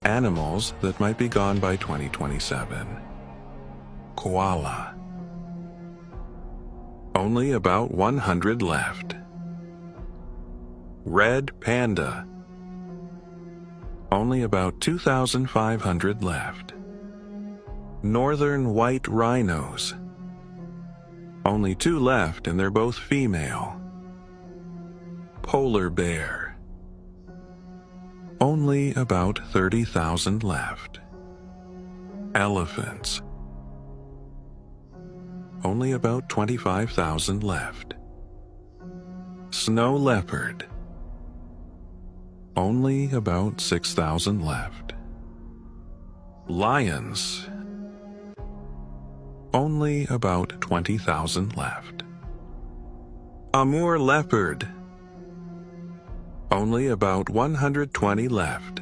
Animals that might be gone by 2027. Koala. Only about 100 left. Red panda. Only about 2,500 left. Northern white rhinos. Only 2 left and they're both female. Polar bear. Only about 30,000 left. Elephants. Only about 25,000 left. Snow leopard. Only about 6,000 left. Lions. Only about 20,000 left. Amur leopard. Only about 120 left.